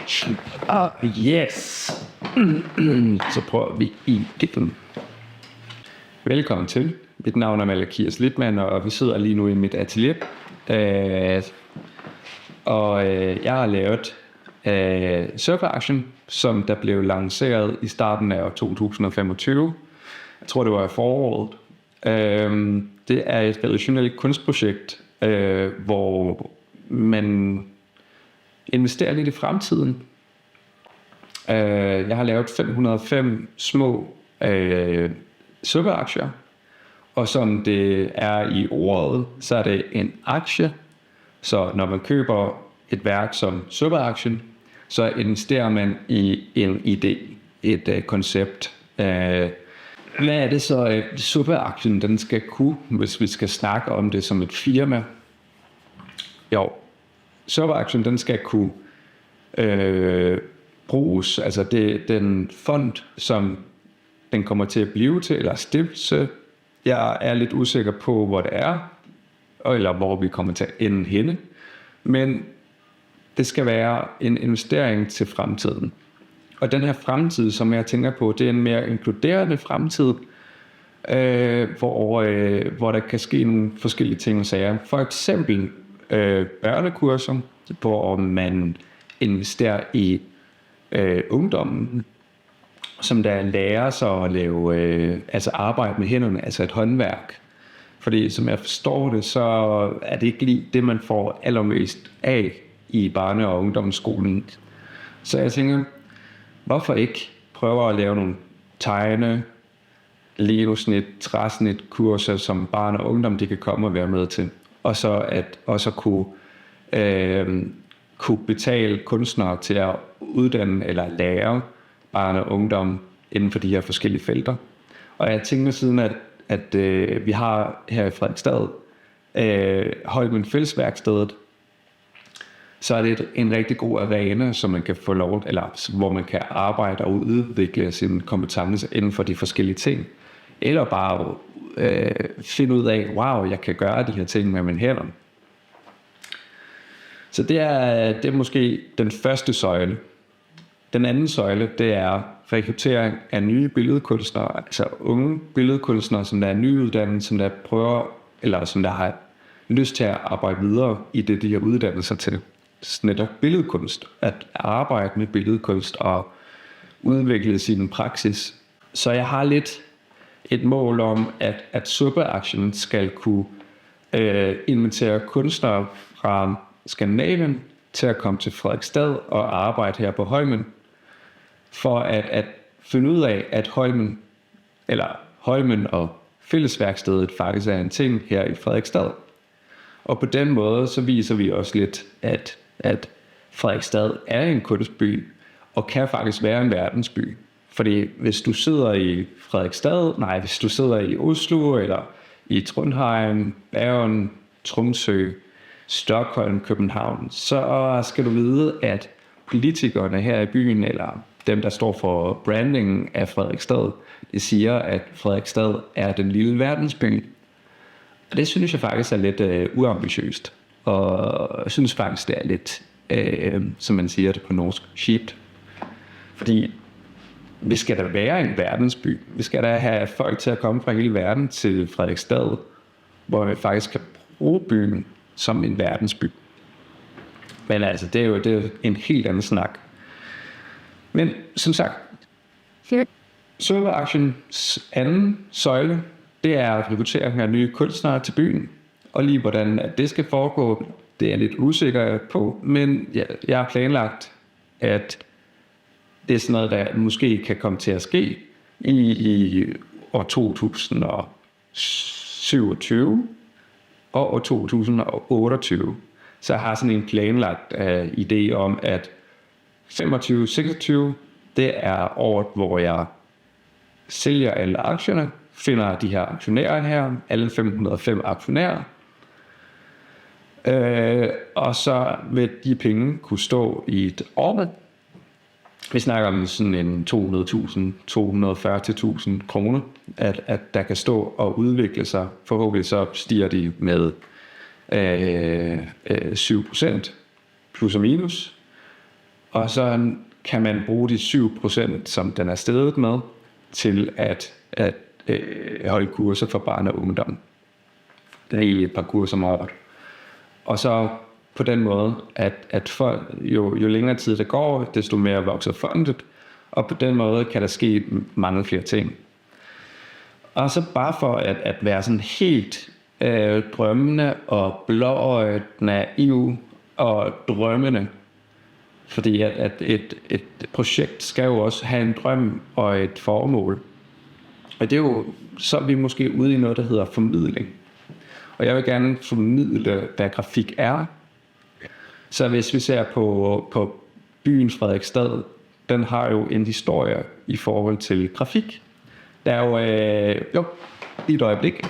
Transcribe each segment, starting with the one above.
Yes. Så prøver vi igen. Velkommen til. Mit navn er Malakias Littmann, og vi sidder lige nu i mit atelier. Jeg har lavet Surfer-aktien, som der blev lanceret i starten af 2025. Jeg tror, det var i foråret. Det er et relationelt kunstprojekt, hvor man investerer lidt i fremtiden. Jeg har lavet 505 små Surfer-aktier, og som det er i ordet, så er det en aktie. Så når man køber et værk som Surfer-aktien, så investerer man i en idé, et koncept. Hvad er det så, Surfer-aktien den skal kunne, hvis vi skal snakke om det som et firma? Jo, Surfer-aktien den skal kunne bruges, altså det den fond, som den kommer til at blive til, eller stiftelse. Jeg er lidt usikker på, hvor det er, eller hvor vi kommer til at ende henne. Men det skal være en investering til fremtiden. Og den her fremtid, som jeg tænker på, det er en mere inkluderende fremtid, hvor der kan ske nogle forskellige ting og sager. For eksempel børnekurser, hvor man investerer i ungdommen, som der lærer sig at lave, arbejde med hænderne, altså et håndværk. Fordi som jeg forstår det, så er det ikke lige det, man får allermest af i barne- og ungdomsskolen. Så jeg tænker, hvorfor ikke prøve at lave nogle tegne, lego-snit, træsnit kurser, som barn og ungdom de kan komme og være med til. Og så at også kunne betale kunstnere til at uddanne eller lære barn og ungdom inden for de her forskellige felter. Og jeg tænker siden, at vi har her i Frederiksstad Holmen Fællesværkstedet, så er det en rigtig god arena, som man kan få lov, eller hvor man kan arbejde og udvikle sine kompetencer inden for de forskellige ting. Eller bare finde ud af, wow, jeg kan gøre de her ting med mine hænder. Så det er måske den første søjle. Den anden søjle, det er rekruttering af nye billedkunstnere, altså unge billedkunstnere, som der er nyuddannede, som der prøver, eller som der har lyst til at arbejde videre i det, de har uddannet sig til. Netop billedkunst, at arbejde med billedkunst og udvikle sin praksis. Så jeg har lidt et mål om, at Surfer-aktien skal kunne invitere kunstnere fra Skandinavien til at komme til Frederiksstad og arbejde her på Holmen, for at finde ud af, at Holmen og Fællesværkstedet faktisk er en ting her i Frederiksstad. Og på den måde, så viser vi også lidt, at Frederiksstad er en kunstby, og kan faktisk være en verdensby. Fordi hvis du sidder hvis du sidder i Oslo, eller i Trondheim, Bergen, Tromsø, Stockholm, København, så skal du vide, at politikerne her i byen, eller dem, der står for brandingen af Frederiksstad, de siger, at Frederiksstad er den lille verdensby. Og det synes jeg faktisk er lidt uambitiøst. Og jeg synes faktisk, det er lidt, som man siger det på norsk, cheap. Fordi vi skal da være en verdensby. Vi skal da have folk til at komme fra hele verden til Frederiksstad, hvor vi faktisk kan bruge byen som en verdensby. Men altså, det er jo en helt anden snak. Men som sagt, Surfer-aktiens anden søjle, det er rekruttering af nye kunstnere til byen. Og lige hvordan det skal foregå, det er jeg lidt usikker på. Men jeg har planlagt, at det er sådan noget, der måske kan komme til at ske i år 2027 og år 2028. Så jeg har sådan en planlagt idé om, at 25-26, det er året, hvor jeg sælger alle aktierne, finder de her aktionærer her, alle 505 aktionærer, og så vil de penge kunne stå i et år. Vi snakker om sådan en 200.000, 240.000 kroner, at der kan stå og udvikle sig. Forhåbentlig så stiger de med 7% plus og minus. og så kan man bruge de 7%, som den er steget med, til at holde kurser for barn og ungdom. Der er i et par kurser om året. Og så på den måde, at folk, jo længere tid der går, desto mere vokser fondet, og på den måde kan der ske mange flere ting. Og så bare for at være sådan helt drømmende og blåøjet naiv og drømmende, fordi at et projekt skal jo også have en drøm og et formål. Og det er jo, så er vi måske ude i noget, der hedder formidling. Og jeg vil gerne formidle, hvad grafik er. Så hvis vi ser på byen Frederiksstad, den har jo en historie i forhold til grafik. Der er jo lige et øjeblik.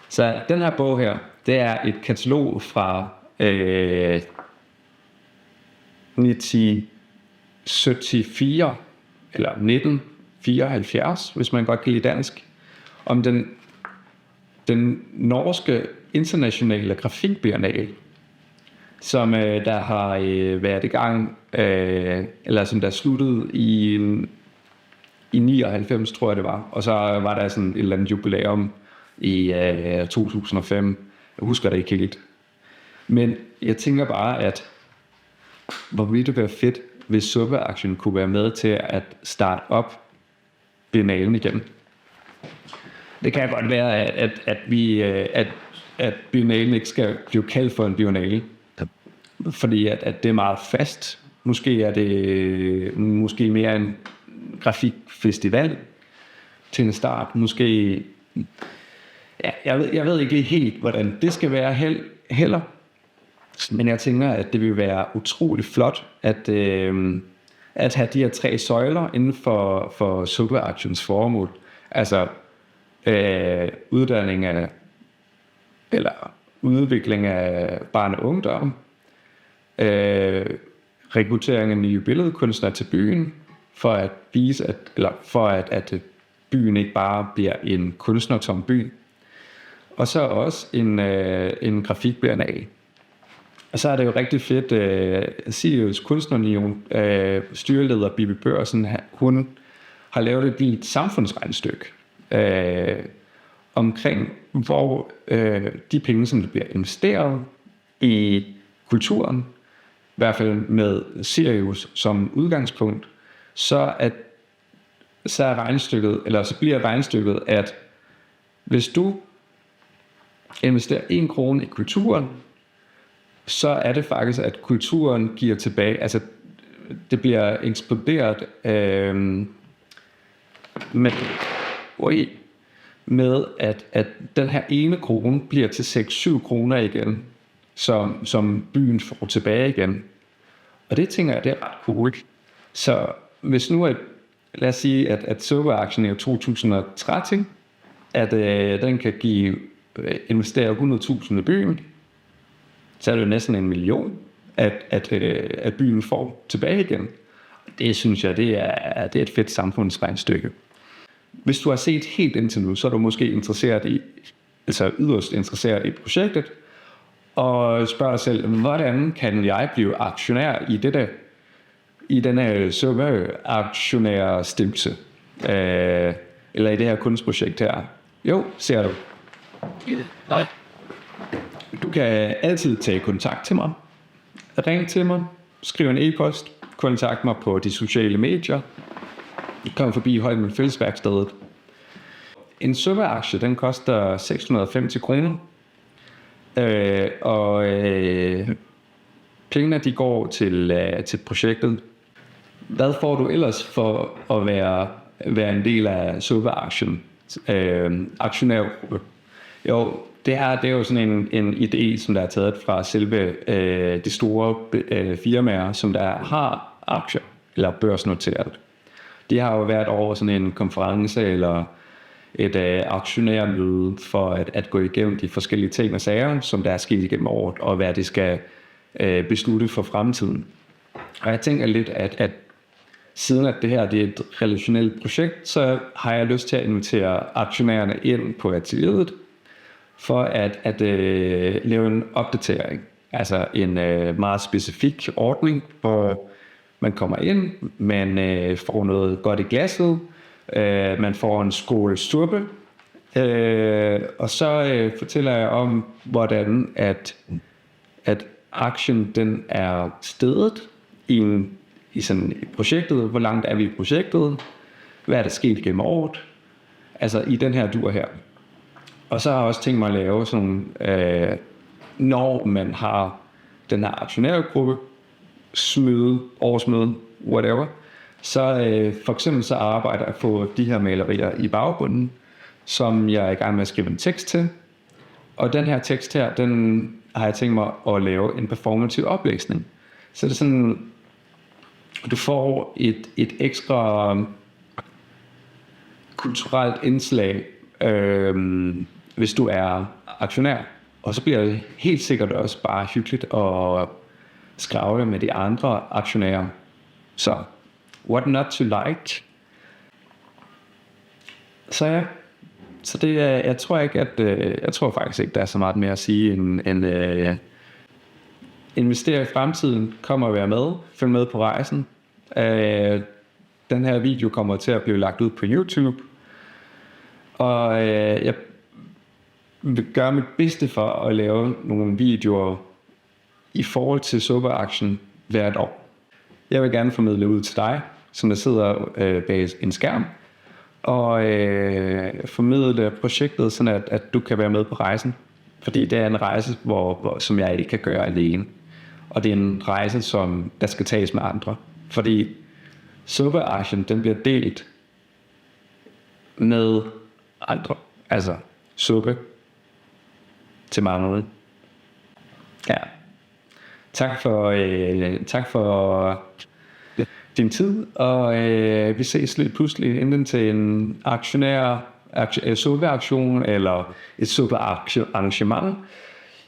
Så den her bog her, det er et katalog fra 1974 eller 1974, hvis man godt kan lide dansk, om den norske internationale grafikbiennale, som der har været i gang, eller som der sluttede i 99, tror jeg det var, og så var der sådan et eller andet jubilæum i 2005. Jeg husker det ikke helt. Men jeg tænker bare, at hvor ville det være fedt, hvis Suppeaktien kunne være med til at starte op biennalen igen. Det kan godt være, at biennalen ikke skal blive kaldt for en biennale, fordi at det er meget fast. Måske er det mere en grafikfestival til en start. Måske, ja, jeg ved ikke helt, hvordan det skal være heller. Men jeg tænker, at det vil være utrolig flot at have de her 3 søjler inden for Suppeaktiens formål. Altså uddanning af, eller udvikling af barn og ungdom, rekruttering af nye billedkunstnere til byen, for at vise, at byen ikke bare bliver en kunstnertom by. Og så også en grafikbiennale. Og så er det jo rigtig fedt, Sirius Kunstnerunion, styreleder Bibi Børsen, hun har lavet et samfundsregnestykke omkring, hvor de penge, som der bliver investeret i kulturen, i hvert fald med Sirius som udgangspunkt, så bliver regnestykket, at hvis du investerer 1 krone i kulturen, så er det faktisk, at kulturen giver tilbage. Altså, det bliver eksploderet med at den her 1 krone bliver til 6-7 kroner igen, som byen får tilbage igen. Og det tænker jeg, det er ret cool. Så hvis nu, lad os sige, at Suppeaktien i 2013, at den kan investere 100.000 i byen, så er det jo næsten 1 million, at byen får tilbage igen. Det synes jeg, det er et fedt samfundsregnestykke. Hvis du har set helt indtil nu, så er du måske yderst interesseret i projektet, og spørger dig selv, hvordan kan jeg blive aktionær i denne Suppeaktionærstiftelsen, eller i det her kunstprojekt her? Jo, ser du. Nej. Du kan altid tage kontakt til mig, ring til mig, skriv en e-post, kontakt mig på de sociale medier, kom forbi Holmen Fællesværkstedet. En Suppeaktie, den koster 650 kroner, og pengene de går til projektet. Hvad får du ellers for at være en del af Suppeaktien aktionærgruppe? Jo, det er jo sådan en idé, som der er taget fra selve de store firmaer, som der har aktier eller børsnoteret. De har jo hvert år sådan en konference eller et aktionærmøde for at gå igennem de forskellige ting og sager, som der er sket igennem året, og hvad det skal beslutte for fremtiden. Og jeg tænker lidt, at siden at det her det er et relationelt projekt, så har jeg lyst til at invitere aktionærerne ind på atelieret, for at lave en opdatering. Altså en meget specifik ordning, hvor man kommer ind, man får noget godt i glasset, man får en skål suppe, og så fortæller jeg om, hvordan at aktien den er steget i sådan projektet, hvor langt er vi i projektet, hvad er der sket gennem året, altså i den her dur her. Og så har jeg også tænkt mig at lave sådan, når man har den her aktionærgruppe, årsmøde, whatever, så for eksempel så arbejder jeg på de her malerier i baggrunden, som jeg er i gang med at skrive en tekst til. Og den her tekst her, den har jeg tænkt mig at lave en performativ oplæsning. Så det er sådan, du får et ekstra kulturelt indslag, hvis du er aktionær. Og så bliver det helt sikkert også bare hyggeligt at skravle med de andre aktionærer. Så, what not to like? Så ja, så det jeg tror faktisk ikke, der er så meget mere at sige end investere i fremtiden, kommer at være med, følg med på rejsen. Den her video kommer til at blive lagt ud på YouTube, og jeg vil gøre mit bedste for at lave nogle videoer i forhold til suppeaktien hvert år. Jeg vil gerne formidle ud til dig, som der sidder bag en skærm, og formidle projektet, sådan at du kan være med på rejsen. Fordi det er en rejse, som jeg ikke kan gøre alene. Og det er en rejse, som der skal tages med andre. Fordi suppeaktien, den bliver delt med andre. Altså suppe til mange. Ja. Tak for din tid, og vi ses lidt pludselig enten til en suppeaktion eller et suppearrangement.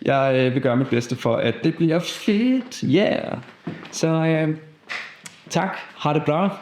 Jeg vil gøre mit bedste for, at det bliver fedt. Yeah. Så tak. Ha' det bra.